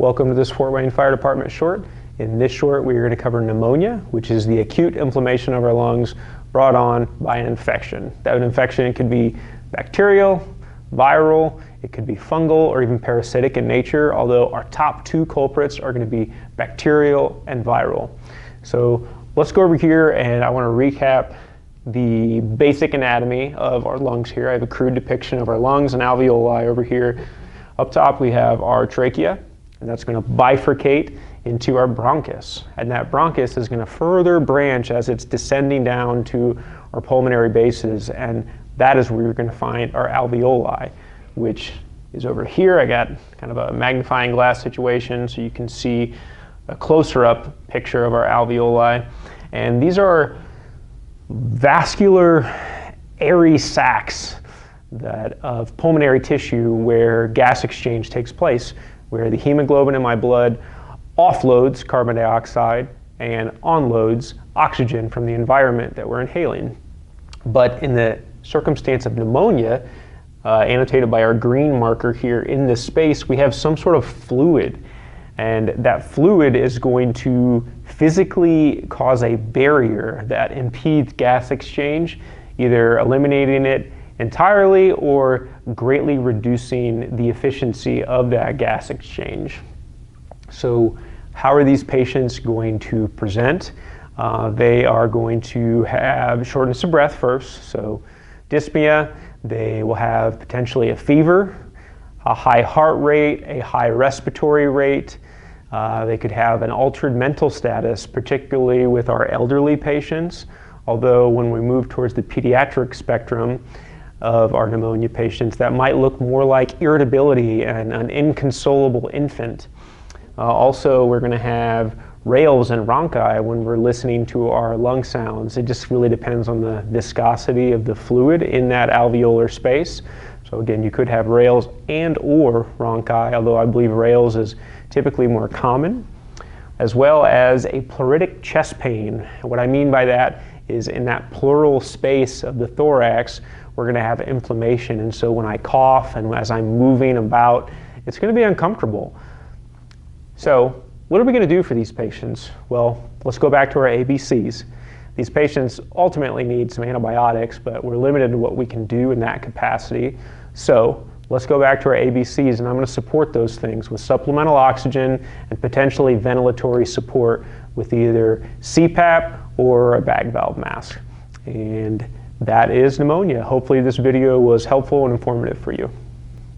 Welcome to this Fort Wayne Fire Department short. In this short, we are going to cover pneumonia, which is the acute inflammation of our lungs brought on by an infection. That infection could be bacterial, viral, it could be fungal, or even parasitic in nature, although our top two culprits are going to be bacterial and viral. So let's go over here, and I want to recap the basic anatomy of our lungs here. I have a crude depiction of our lungs and alveoli over here. Up top we have our trachea, and that's going to bifurcate into our bronchus. And that bronchus is going to further branch as it's descending down to our pulmonary bases, and that is where you're going to find our alveoli, which is over here. I got kind of a magnifying glass situation so you can see a closer up picture of our alveoli. And these are vascular airy sacs of pulmonary tissue where gas exchange takes place, where the hemoglobin in my blood offloads carbon dioxide and onloads oxygen from the environment that we're inhaling. But in the circumstance of pneumonia, annotated by our green marker here in this space, we have some sort of fluid. And that fluid is going to physically cause a barrier that impedes gas exchange, either eliminating it entirely or greatly reducing the efficiency of that gas exchange. So how are these patients going to present? They are going to have shortness of breath first, so dyspnea. They will have potentially a fever, a high heart rate, a high respiratory rate. They could have an altered mental status, particularly with our elderly patients, although when we move towards the pediatric spectrum of our pneumonia patients, that might look more like irritability and an inconsolable infant. Also, we're going to have rales and rhonchi when we're listening to our lung sounds. It just really depends on the viscosity of the fluid in that alveolar space. So again, you could have rales and or rhonchi, although I believe rales is typically more common, as well as a pleuritic chest pain. What I mean by that is in that pleural space of the thorax, we're going to have inflammation, and so when I cough and as I'm moving about, it's going to be uncomfortable. So what are we going to do for these patients? Well, let's go back to our ABCs. These patients ultimately need some antibiotics, but we're limited to what we can do in that capacity. So let's go back to our ABCs, and I'm going to support those things with supplemental oxygen and potentially ventilatory support with either CPAP or a bag valve mask. And that is pneumonia. Hopefully this video was helpful and informative for you.